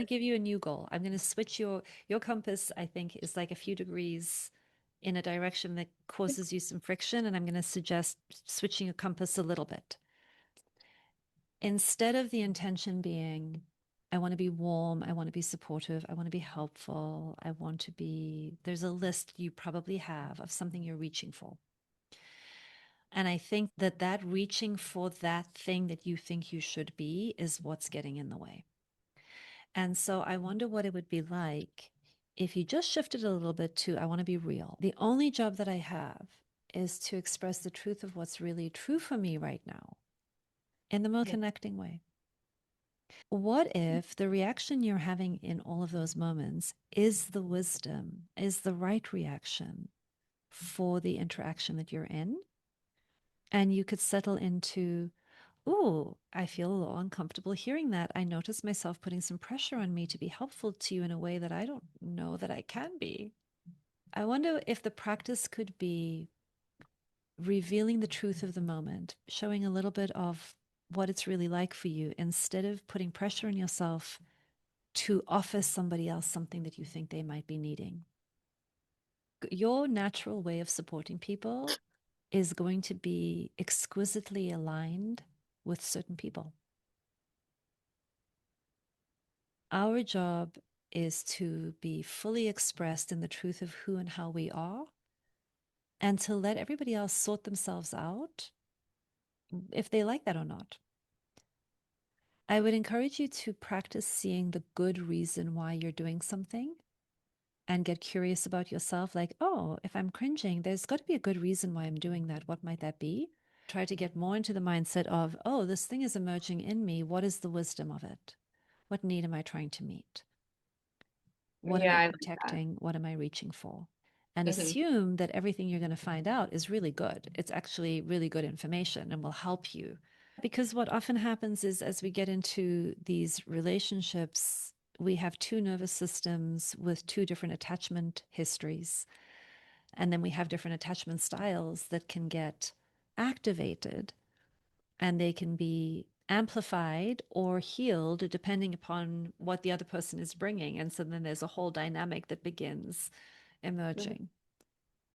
to give you a new goal. I'm going to switch your compass, I think, is like a few degrees in a direction that causes you some friction, and I'm going to suggest switching your compass a little bit. Instead of the intention being, I want to be warm, I want to be supportive, I want to be helpful, I want to be, there's a list you probably have of something you're reaching for. And I think that that reaching for that thing that you think you should be is what's getting in the way. And so I wonder what it would be like if you just shifted a little bit to, I want to be real. The only job that I have is to express the truth of what's really true for me right now in the most Yeah. connecting way. What if the reaction you're having in all of those moments is the wisdom, is the right reaction for the interaction that you're in? And you could settle into, ooh, I feel a little uncomfortable hearing that. I notice myself putting some pressure on me to be helpful to you in a way that I don't know that I can be. I wonder if the practice could be revealing the truth of the moment, showing a little bit of what it's really like for you instead of putting pressure on yourself to offer somebody else something that you think they might be needing. Your natural way of supporting people is going to be exquisitely aligned with certain people. Our job is to be fully expressed in the truth of who and how we are and to let everybody else sort themselves out if they like that or not. I would encourage you to practice seeing the good reason why you're doing something and get curious about yourself. Like, oh, if I'm cringing, there's got to be a good reason why I'm doing that. What might that be? Try to get more into the mindset of, oh, this thing is emerging in me. What is the wisdom of it? What need am I trying to meet? What am Yeah, I I like that. protecting? What am I reaching for? And Hmm. assume that everything you're going to find out is really good. It's actually really good information and will help you. Because what often happens is as we get into these relationships, we have two nervous systems with two different attachment histories. And then we have different attachment styles that can get activated and they can be amplified or healed depending upon what the other person is bringing. And so then there's a whole dynamic that begins Hmm. emerging.